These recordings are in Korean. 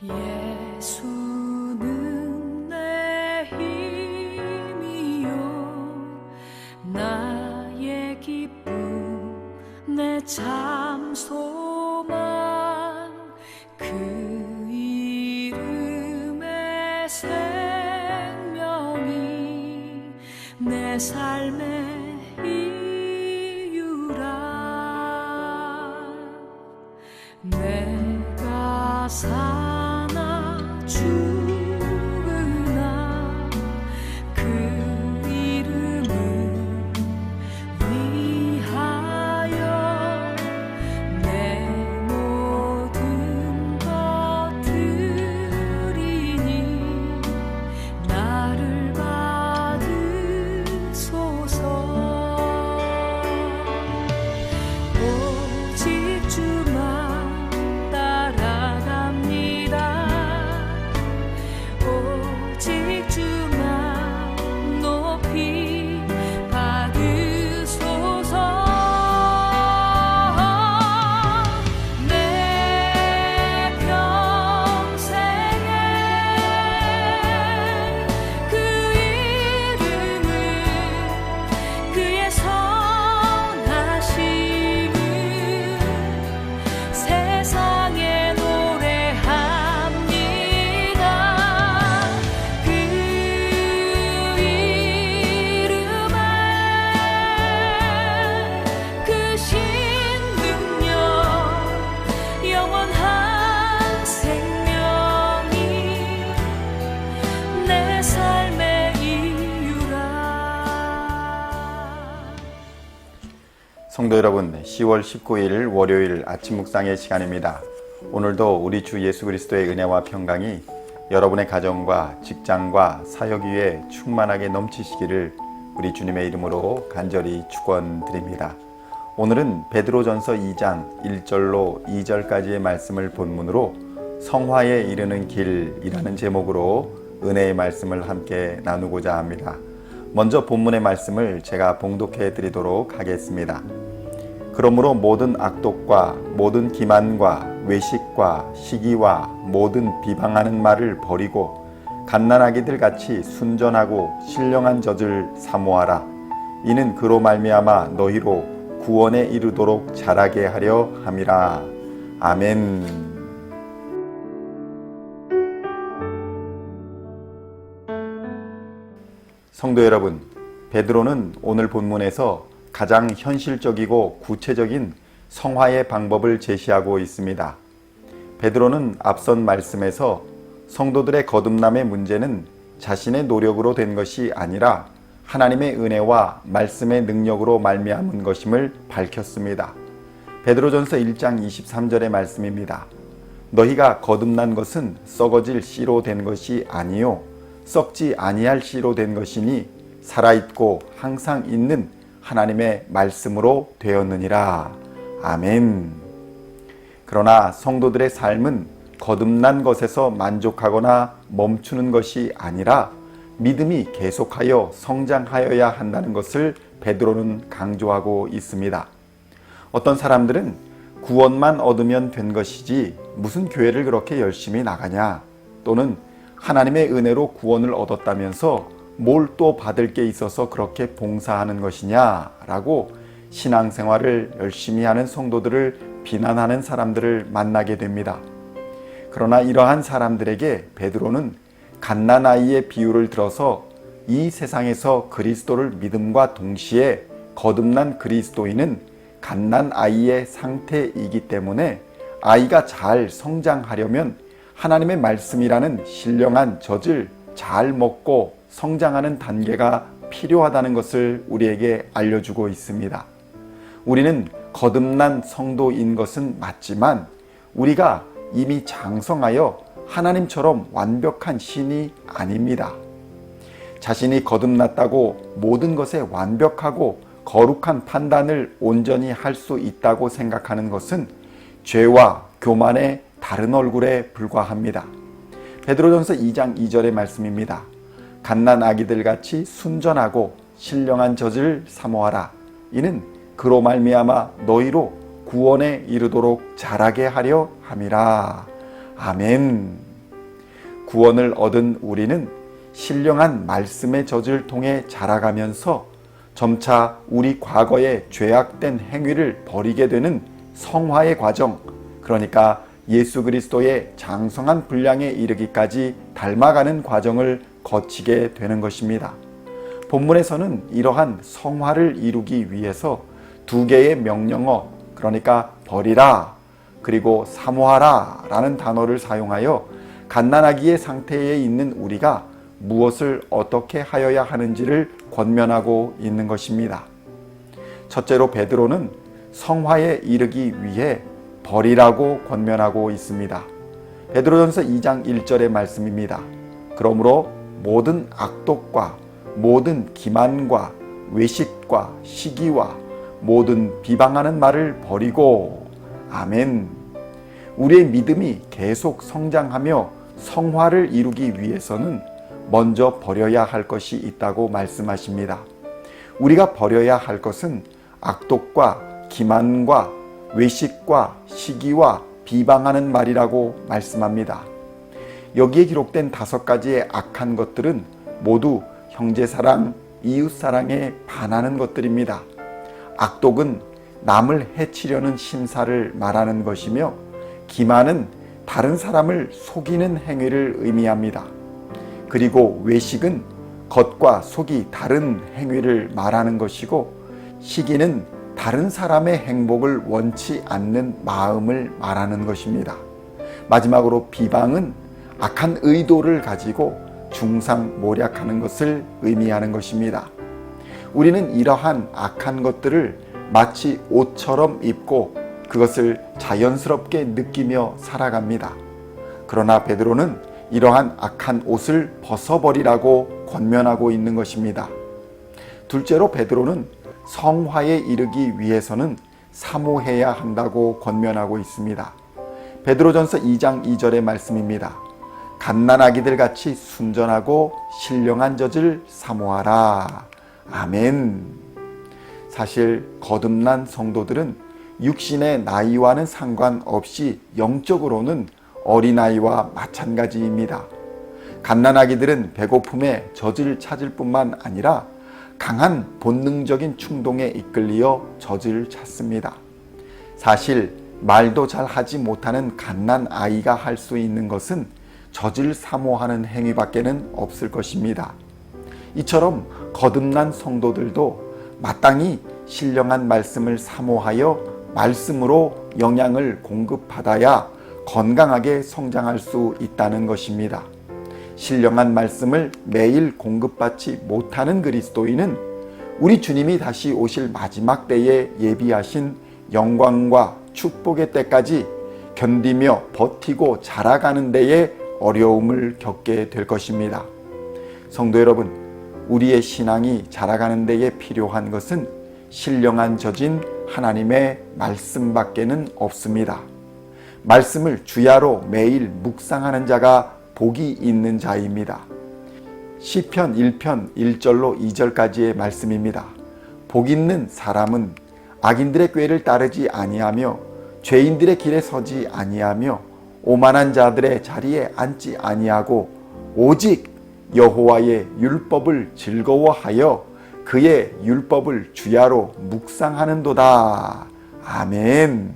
예수는 내 힘이요 나의 기쁨 내 참 소망 그 이름의 생명이 내 삶의 이유라. 내가 사나 죽으나 그 이름을 위하여 내 모든 것 드리니 나를 받으소서. 오직 주만 따라갑니다. 오직 주만 높이 받으소서. 내 평생에 그 이름을 그의 선하심을 세상에 노래합니다. 그 이름에 그 신능력 영원한 생명이 내 삶의 이유라. 성도 여러분, 10월 19일 월요일 아침 묵상의 시간입니다. 오늘도 우리 주 예수 그리스도의 은혜와 평강이 여러분의 가정과 직장과 사역 위에 충만하게 넘치시기를 우리 주님의 이름으로 간절히 축원드립니다. 오늘은 베드로전서 2장 1절로 2절까지의 말씀을 본문으로 성화에 이르는 길이라는 제목으로 은혜의 말씀을 함께 나누고자 합니다. 먼저 본문의 말씀을 제가 봉독해 드리도록 하겠습니다. 그러므로 모든 악독과 모든 기만과 외식과 시기와 모든 비방하는 말을 버리고 갓난아기들 같이 순전하고 신령한 젖을 사모하라. 이는 그로 말미암아 너희로 구원에 이르도록 자라게 하려 함이라. 아멘. 성도 여러분, 베드로는 오늘 본문에서 가장 현실적이고 구체적인 성화의 방법을 제시하고 있습니다. 베드로는 앞선 말씀에서 성도들의 거듭남의 문제는 자신의 노력으로 된 것이 아니라 하나님의 은혜와 말씀의 능력으로 말미암은 것임을 밝혔습니다. 베드로전서 1장 23절의 말씀입니다. 너희가 거듭난 것은 썩어질 씨로 된 것이 아니요 썩지 아니할 씨로 된 것이니 살아있고 항상 있는 하나님의 말씀으로 되었느니라. 아멘. 그러나 성도들의 삶은 거듭난 것에서 만족하거나 멈추는 것이 아니라 믿음이 계속하여 성장하여야 한다는 것을 베드로는 강조하고 있습니다. 어떤 사람들은 구원만 얻으면 된 것이지 무슨 교회를 그렇게 열심히 나가냐, 또는 하나님의 은혜로 구원을 얻었다면서 뭘 또 받을 게 있어서 그렇게 봉사하는 것이냐라고 신앙생활을 열심히 하는 성도들을 비난하는 사람들을 만나게 됩니다. 그러나 이러한 사람들에게 베드로는 갓난아이의 비유를 들어서 이 세상에서 그리스도를 믿음과 동시에 거듭난 그리스도인은 갓난아이의 상태이기 때문에 아이가 잘 성장하려면 하나님의 말씀이라는 신령한 젖을 잘 먹고 성장하는 단계가 필요하다는 것을 우리에게 알려주고 있습니다. 우리는 거듭난 성도인 것은 맞지만 우리가 이미 장성하여 하나님처럼 완벽한 신이 아닙니다. 자신이 거듭났다고 모든 것에 완벽하고 거룩한 판단을 온전히 할 수 있다고 생각하는 것은 죄와 교만의 다른 얼굴에 불과합니다. 베드로전서 2장 2절의 말씀입니다. 갓난아기들 같이 순전하고 신령한 젖을 사모하라. 이는 그로 말미암아 너희로 구원에 이르도록 자라게 하려 함이라. 아멘. 구원을 얻은 우리는 신령한 말씀의 젖을 통해 자라가면서 점차 우리 과거의 죄악된 행위를 버리게 되는 성화의 과정, 그러니까 예수 그리스도의 장성한 분량에 이르기까지 닮아가는 과정을 거치게 되는 것입니다. 본문에서는 이러한 성화를 이루기 위해서 두 개의 명령어, 그러니까 버리라 그리고 사모하라 라는 단어를 사용하여 갓난아기의 상태에 있는 우리가 무엇을 어떻게 하여야 하는지를 권면하고 있는 것입니다. 첫째로 베드로는 성화에 이르기 위해 버리라고 권면하고 있습니다. 베드로전서 2장 1절의 말씀입니다. 그러므로 모든 악독과 모든 기만과 외식과 시기와 모든 비방하는 말을 버리고. 아멘. 우리의 믿음이 계속 성장하며 성화를 이루기 위해서는 먼저 버려야 할 것이 있다고 말씀하십니다. 우리가 버려야 할 것은 악독과 기만과 외식과 시기와 비방하는 말이라고 말씀합니다. 여기에 기록된 5가지의 악한 것들은 모두 형제사랑, 이웃사랑에 반하는 것들입니다. 악독은 남을 해치려는 심사를 말하는 것이며, 기만은 다른 사람을 속이는 행위를 의미합니다. 그리고 외식은 겉과 속이 다른 행위를 말하는 것이고, 시기는 다른 사람의 행복을 원치 않는 마음을 말하는 것입니다. 마지막으로 비방은 악한 의도를 가지고 중상모략하는 것을 의미하는 것입니다. 우리는 이러한 악한 것들을 마치 옷처럼 입고 그것을 자연스럽게 느끼며 살아갑니다. 그러나 베드로는 이러한 악한 옷을 벗어버리라고 권면하고 있는 것입니다. 둘째로 베드로는 성화에 이르기 위해서는 사모해야 한다고 권면하고 있습니다. 베드로전서 2장 2절의 말씀입니다. 갓난아기들 같이 순전하고 신령한 젖을 사모하라. 아멘. 사실 거듭난 성도들은 육신의 나이와는 상관없이 영적으로는 어린아이와 마찬가지입니다. 갓난아기들은 배고픔에 젖을 찾을 뿐만 아니라 강한 본능적인 충동에 이끌려 젖을 찾습니다. 사실 말도 잘 하지 못하는 갓난아이가 할 수 있는 것은 젖을 사모하는 행위밖에는 없을 것입니다. 이처럼 거듭난 성도들도 마땅히 신령한 말씀을 사모하여 말씀으로 영양을 공급받아야 건강하게 성장할 수 있다는 것입니다. 신령한 말씀을 매일 공급받지 못하는 그리스도인은 우리 주님이 다시 오실 마지막 때에 예비하신 영광과 축복의 때까지 견디며 버티고 자라가는 데에 어려움을 겪게 될 것입니다. 성도 여러분, 우리의 신앙이 자라가는 데에 필요한 것은 신령한 젖인 하나님의 말씀밖에는 없습니다. 말씀을 주야로 매일 묵상하는 자가 복이 있는 자입니다. 시편 1편 1절로 2절까지의 말씀입니다. 복 있는 사람은 악인들의 꾀를 따르지 아니하며 죄인들의 길에 서지 아니하며 오만한 자들의 자리에 앉지 아니하고 오직 여호와의 율법을 즐거워하여 그의 율법을 주야로 묵상하는도다. 아멘.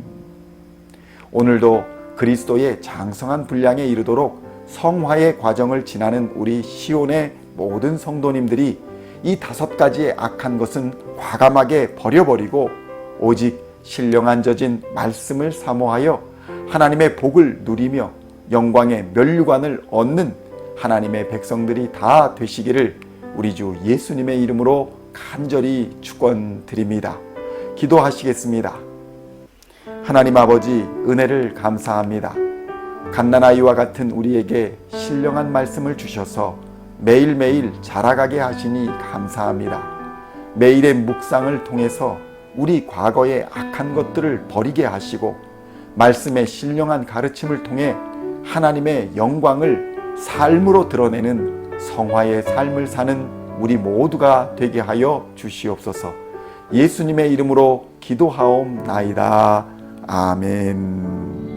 오늘도 그리스도의 장성한 분량에 이르도록 성화의 과정을 지나는 우리 시온의 모든 성도님들이 이 5가지의 악한 것은 과감하게 버려버리고 오직 신령한 젖인 말씀을 사모하여 하나님의 복을 누리며 영광의 면류관을 얻는 하나님의 백성들이 다 되시기를 우리 주 예수님의 이름으로 간절히 축원드립니다. 기도하시겠습니다. 하나님 아버지, 은혜를 감사합니다. 갓난아이와 같은 우리에게 신령한 말씀을 주셔서 매일매일 자라가게 하시니 감사합니다. 매일의 묵상을 통해서 우리 과거의 악한 것들을 버리게 하시고 말씀의 신령한 가르침을 통해 하나님의 영광을 삶으로 드러내는 성화의 삶을 사는 우리 모두가 되게 하여 주시옵소서. 예수님의 이름으로 기도하옵나이다. 아멘.